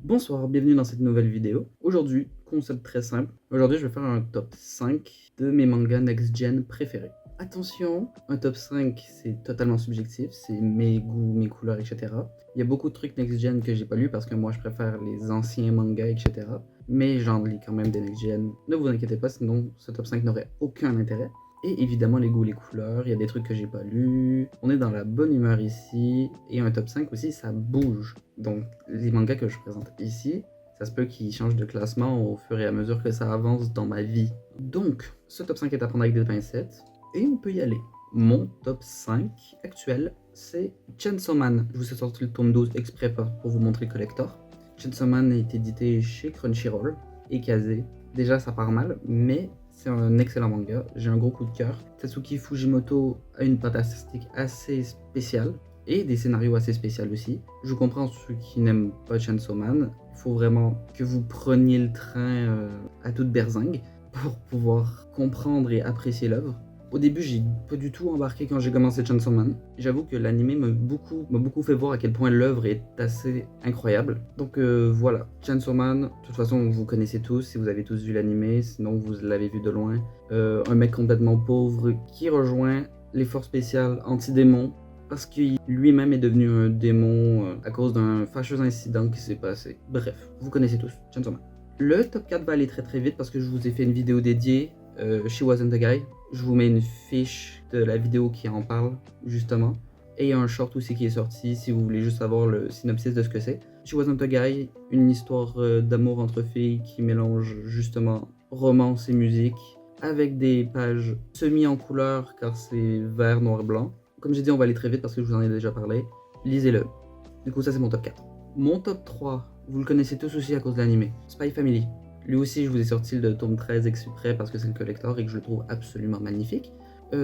Bonsoir, bienvenue dans cette nouvelle vidéo. Aujourd'hui, concept très simple. Aujourd'hui, je vais faire un top 5 de mes mangas next-gen préférés. Attention, un top 5, c'est totalement subjectif, c'est mes goûts, mes couleurs, etc. Il y a beaucoup de trucs next-gen que j'ai pas lus parce que moi, je préfère les anciens mangas, etc. Mais j'en lis quand même des next-gen. Ne vous inquiétez pas, sinon ce top 5 n'aurait aucun intérêt. Et évidemment, les goûts, les couleurs, il y a des trucs que j'ai pas lus. On est dans la bonne humeur ici. Et un top 5 aussi, ça bouge. Donc, les mangas que je présente ici, ça se peut qu'ils changent de classement au fur et à mesure que ça avance dans ma vie. Donc, ce top 5 est à prendre avec des pincettes. Et on peut y aller. Mon top 5 actuel, c'est Chainsaw Man. Je vous ai sorti le tome 12 exprès pour vous montrer le collector. Chainsaw Man est édité chez Crunchyroll et Kazé. Déjà, ça part mal, mais c'est un excellent manga. J'ai un gros coup de cœur. Tatsuki Fujimoto a une patte artistique assez spéciale et des scénarios assez spéciaux aussi. Je comprends ceux qui n'aiment pas Chainsaw Man. Il faut vraiment que vous preniez le train à toute berzingue pour pouvoir comprendre et apprécier l'œuvre. Au début, j'ai pas du tout embarqué quand j'ai commencé Chainsaw Man. J'avoue que l'anime m'a beaucoup fait voir à quel point l'œuvre est assez incroyable. Donc voilà, Chainsaw Man, de toute façon vous connaissez tous, si vous avez tous vu l'anime, sinon vous l'avez vu de loin. Un mec complètement pauvre qui rejoint les forces spéciales anti-démons parce qu'il lui-même est devenu un démon à cause d'un fâcheux incident qui s'est passé. Bref, vous connaissez tous Chainsaw Man. Le top 4 va aller très très vite parce que je vous ai fait une vidéo dédiée. She Wasn't a Guy. Je vous mets une fiche de la vidéo qui en parle, justement. Et il y a un short aussi qui est sorti si vous voulez juste savoir le synopsis de ce que c'est. She Wasn't a Guy, une histoire d'amour entre filles qui mélange justement romance et musique, avec des pages semi en couleur car c'est vert, noir, blanc. Comme j'ai dit, on va aller très vite parce que je vous en ai déjà parlé. Lisez-le. Du coup, ça c'est mon top 4. Mon top 3, vous le connaissez tous aussi à cause de l'anime. Spy Family. Lui aussi, je vous ai sorti le tome 13 exprès parce que c'est le collector et que je le trouve absolument magnifique.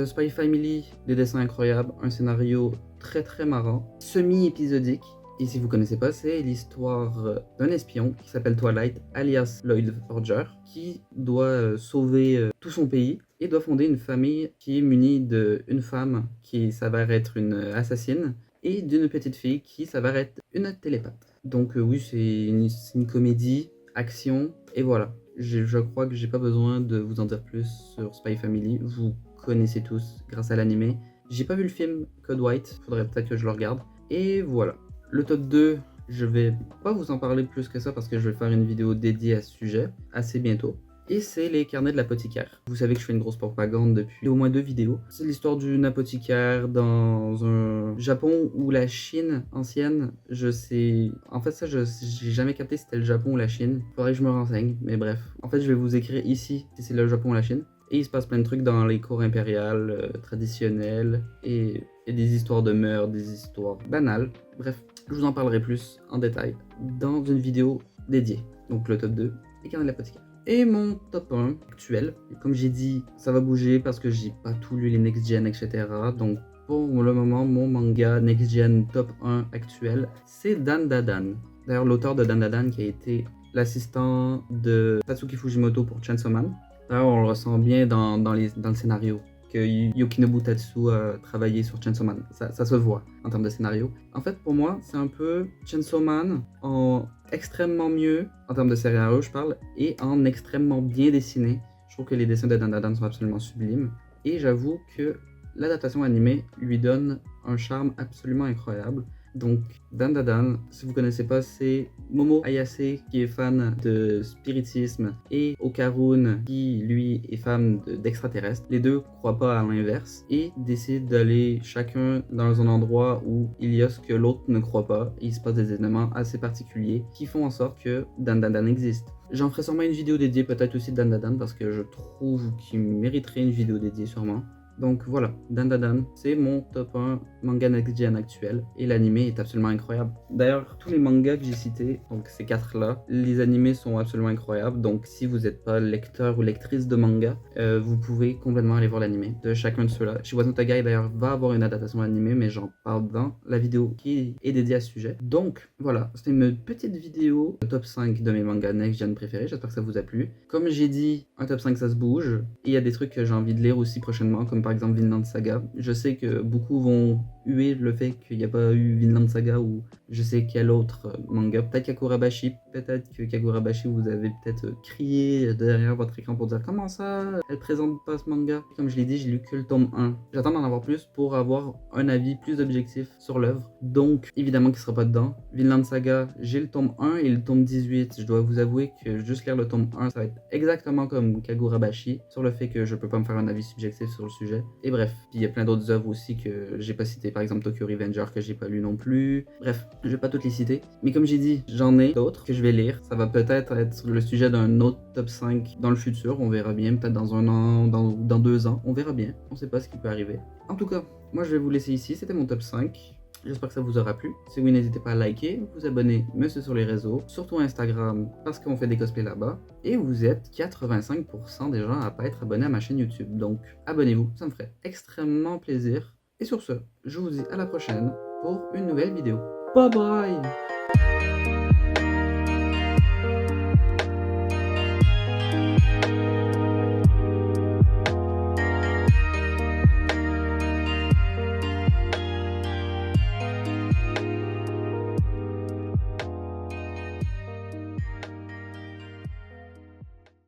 Spy Family, des dessins incroyables, un scénario très très marrant, semi-épisodique. Et si vous connaissez pas, c'est l'histoire d'un espion qui s'appelle Twilight, alias Lloyd Forger, qui doit sauver tout son pays et doit fonder une famille qui est munie d'une femme qui s'avère être une assassine et d'une petite fille qui s'avère être une télépathe. Donc oui, c'est une comédie, action, et voilà. Je crois que j'ai pas besoin de vous en dire plus sur Spy Family, vous connaissez tous grâce à l'anime. J'ai pas vu le film Code White, faudrait peut-être que je le regarde. Et voilà. Le top 2, je vais pas vous en parler plus que ça parce que je vais faire une vidéo dédiée à ce sujet assez bientôt. Et c'est les carnets de l'apothicaire. Vous savez que je fais une grosse propagande depuis au moins 2 vidéos. C'est l'histoire d'une apothicaire dans un Japon ou la Chine ancienne. Je sais... En fait, ça, j'ai jamais capté si c'était le Japon ou la Chine. Faudrait que je me renseigne, mais bref. En fait, je vais vous écrire ici si c'est le Japon ou la Chine. Et il se passe plein de trucs dans les cours impériales, traditionnelles, et des histoires de meurtres, des histoires banales. Bref, je vous en parlerai plus en détail dans une vidéo dédiée. Donc le top 2, les carnets de l'apothicaire. Et mon top 1 actuel, comme j'ai dit, ça va bouger parce que j'ai pas tout lu les next gen, etc. Donc pour le moment, mon manga next gen top 1 actuel, c'est Dan Da Dan. D'ailleurs, l'auteur de Dan Da Dan qui a été l'assistant de Tatsuki Fujimoto pour Chainsaw Man. D'ailleurs, on le ressent bien dans le scénario que Yukinobu Tatsu a travaillé sur Chainsaw Man. Ça se voit en termes de scénario. En fait, pour moi, c'est un peu Chainsaw Man en extrêmement mieux, en termes de scénario, je parle, et en extrêmement bien dessiné. Je trouve que les dessins de Dan Da Dan sont absolument sublimes. Et j'avoue que l'adaptation animée lui donne un charme absolument incroyable. Donc, Dan Da Dan, si vous connaissez pas, c'est Momo Ayase qui est fan de spiritisme et Okarun qui, lui, est fan d'extraterrestres. Les deux croient pas à l'inverse et décident d'aller chacun dans un endroit où il y a ce que l'autre ne croit pas. Et il se passe des événements assez particuliers qui font en sorte que Dan Da Dan existe. J'en ferai sûrement une vidéo dédiée peut-être aussi de Dan Da Dan parce que je trouve qu'il mériterait une vidéo dédiée sûrement. Donc voilà, Dan Da Dan, c'est mon top 1 manga next gen actuel et l'anime est absolument incroyable. D'ailleurs, tous les mangas que j'ai cités, donc ces 4-là, les animés sont absolument incroyables. Donc si vous n'êtes pas lecteur ou lectrice de manga, vous pouvez complètement aller voir l'anime de chacun de ceux-là. Chez Wasn't a Guy d'ailleurs va avoir une adaptation animée, mais j'en parle dans la vidéo qui est dédiée à ce sujet. Donc voilà, c'était une petite vidéo top 5 de mes mangas next gen préférés, j'espère que ça vous a plu. Comme j'ai dit, un top 5 ça se bouge, et il y a des trucs que j'ai envie de lire aussi prochainement, comme par exemple Vinland Saga. Je sais que beaucoup vont hué le fait qu'il n'y a pas eu Vinland Saga ou je sais quel autre manga. Peut-être Kakurabashi, peut-être que Kakurabashi vous avez peut-être crié derrière votre écran pour dire comment ça, elle présente pas ce manga. Comme je l'ai dit, j'ai lu que le tome 1. J'attends d'en avoir plus pour avoir un avis plus objectif sur l'œuvre. Donc évidemment qu'il sera pas dedans. Vinland Saga, j'ai le tome 1 et le tome 18. Je dois vous avouer que juste lire le tome 1, ça va être exactement comme Kagurabashi, sur le fait que je peux pas me faire un avis subjectif sur le sujet. Et bref, puis il y a plein d'autres œuvres aussi que j'ai pas citées, par exemple Tokyo Revenger que j'ai pas lu non plus. Bref, je vais pas toutes les citer, mais comme j'ai dit, j'en ai d'autres que je vais lire. Ça va peut-être être le sujet d'un autre top 5 dans le futur, on verra bien, peut-être dans un an, dans 2 ans, on verra bien, on sait pas ce qui peut arriver. En tout cas, moi je vais vous laisser ici, c'était mon top 5. J'espère que ça vous aura plu. Si oui, n'hésitez pas à liker, vous abonner, me suivre sur les réseaux, surtout Instagram, parce qu'on fait des cosplays là-bas. Et vous êtes 85% des gens à pas être abonnés à ma chaîne YouTube. Donc, abonnez-vous, ça me ferait extrêmement plaisir. Et sur ce, je vous dis à la prochaine pour une nouvelle vidéo. Bye bye!